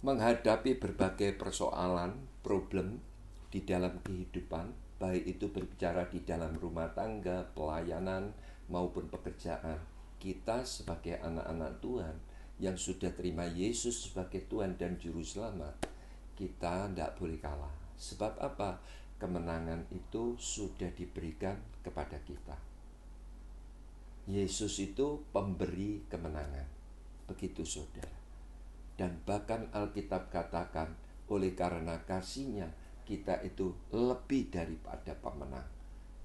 menghadapi berbagai persoalan, problem di dalam kehidupan, baik itu berbicara di dalam rumah tangga, pelayanan, maupun pekerjaan. Kita sebagai anak-anak Tuhan yang sudah terima Yesus sebagai Tuhan dan Juru Selamat, kita tidak boleh kalah. Sebab apa? Kemenangan itu sudah diberikan kepada kita. Yesus itu pemberi kemenangan. Begitu saudara. Dan bahkan Alkitab katakan, oleh karena kasih-Nya kita itu lebih daripada pemenang.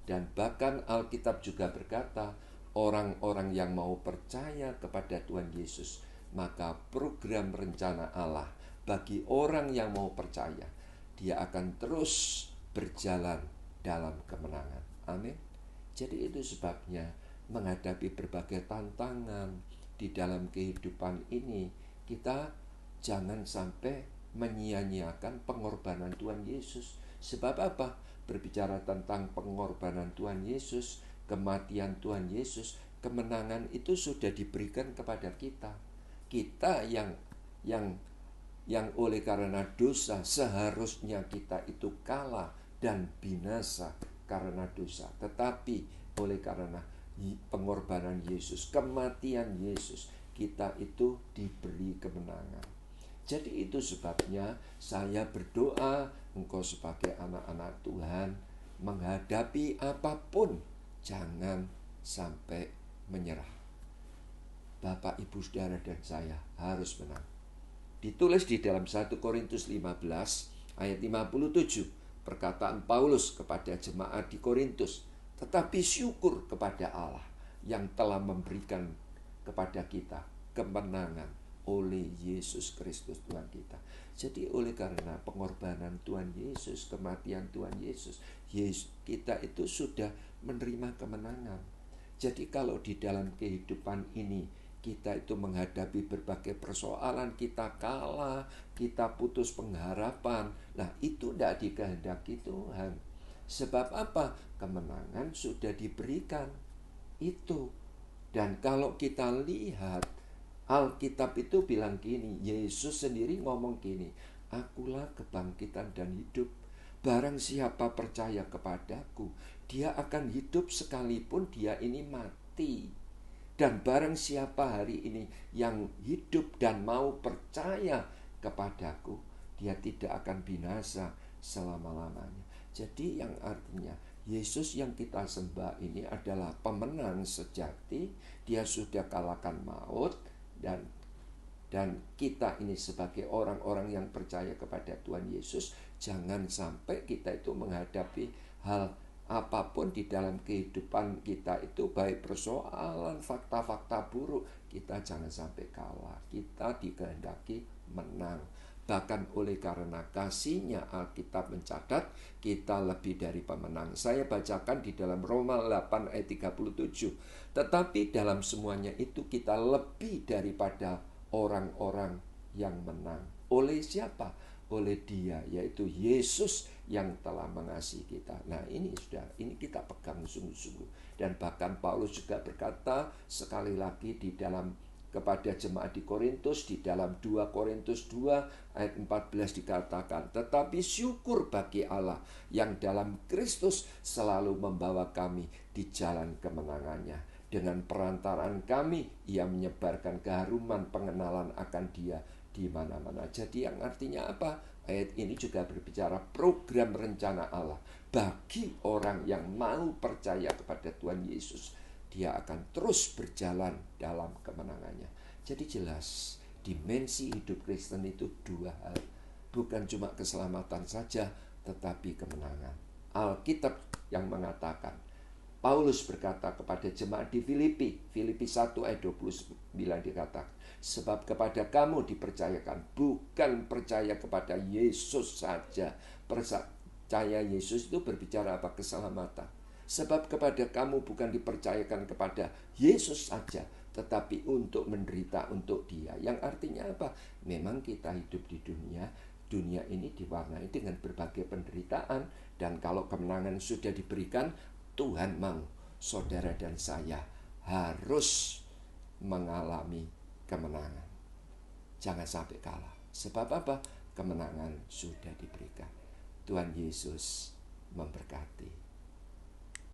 Dan bahkan Alkitab juga berkata, orang-orang yang mau percaya kepada Tuhan Yesus, maka program rencana Allah bagi orang yang mau percaya, dia akan terus berjalan dalam kemenangan. Amin. Jadi itu sebabnya menghadapi berbagai tantangan di dalam kehidupan ini, kita jangan sampai menyia-nyiakan pengorbanan Tuhan Yesus. Sebab apa? Berbicara tentang pengorbanan Tuhan Yesus, kematian Tuhan Yesus, kemenangan itu sudah diberikan kepada kita. Kita yang oleh karena dosa seharusnya kita itu kalah dan binasa karena dosa. Tetapi oleh karena pengorbanan Yesus, kematian Yesus, kita itu diberi kemenangan. Jadi itu sebabnya saya berdoa, engkau sebagai anak-anak Tuhan, menghadapi apapun, jangan sampai menyerah. Bapak, Ibu, Saudara, dan saya harus menang. Ditulis di dalam 1 Korintus 15 ayat 57, perkataan Paulus kepada jemaat di Korintus, tetapi syukur kepada Allah yang telah memberikan kepada kita kemenangan oleh Yesus Kristus Tuhan kita. Jadi oleh karena pengorbanan Tuhan Yesus, kematian Tuhan Yesus, kita itu sudah menerima kemenangan. Jadi kalau di dalam kehidupan ini kita itu menghadapi berbagai persoalan, kita kalah, kita putus pengharapan, nah itu tidak dikehendaki Tuhan. Sebab apa? Kemenangan sudah diberikan itu. Dan kalau kita lihat, Alkitab itu bilang gini, Yesus sendiri ngomong gini, akulah kebangkitan dan hidup. Barang siapa percaya kepadaku, dia akan hidup sekalipun dia ini mati. Dan barang siapa hari ini yang hidup dan mau percaya kepadaku, dia tidak akan binasa selama-lamanya. Jadi yang artinya Yesus yang kita sembah ini adalah pemenang sejati. Dia sudah kalahkan maut. Dan kita ini sebagai orang-orang yang percaya kepada Tuhan Yesus, jangan sampai kita itu menghadapi hal apapun di dalam kehidupan kita itu, baik persoalan, fakta-fakta buruk, kita jangan sampai kalah. Kita dikehendaki menang. Bahkan oleh karena kasih-Nya, Alkitab mencatat kita lebih dari pemenang. Saya bacakan di dalam Roma 8 ayat 37. Tetapi dalam semuanya itu kita lebih daripada orang-orang yang menang. Oleh siapa? Oleh Dia, yaitu Yesus yang telah mengasihi kita. Nah ini kita pegang sungguh-sungguh. Dan bahkan Paulus juga berkata sekali lagi di dalam kepada jemaat di Korintus, di dalam 2 Korintus 2 ayat 14 dikatakan, tetapi syukur bagi Allah yang dalam Kristus selalu membawa kami di jalan kemenangannya. Dengan perantaraan kami, Ia menyebarkan keharuman pengenalan akan Dia di mana-mana. Jadi yang artinya apa? Ayat ini juga berbicara program rencana Allah bagi orang yang mau percaya kepada Tuhan Yesus. Dia akan terus berjalan dalam kemenangannya. Jadi jelas, dimensi hidup Kristen itu dua hal. Bukan cuma keselamatan saja, tetapi kemenangan. Alkitab yang mengatakan, Paulus berkata kepada jemaat di Filipi 1 ayat 29 dikatakan, sebab kepada kamu dipercayakan, bukan percaya kepada Yesus saja. Percaya Yesus itu berbicara apa? Keselamatan. Sebab kepada kamu bukan dipercayakan kepada Yesus saja, tetapi untuk menderita untuk Dia. Yang artinya apa? Memang kita hidup di dunia ini diwarnai dengan berbagai penderitaan. Dan kalau kemenangan sudah diberikan, Tuhan mau saudara dan saya harus mengalami kemenangan. Jangan sampai kalah. Sebab apa? Kemenangan sudah diberikan. Tuhan Yesus memberkati.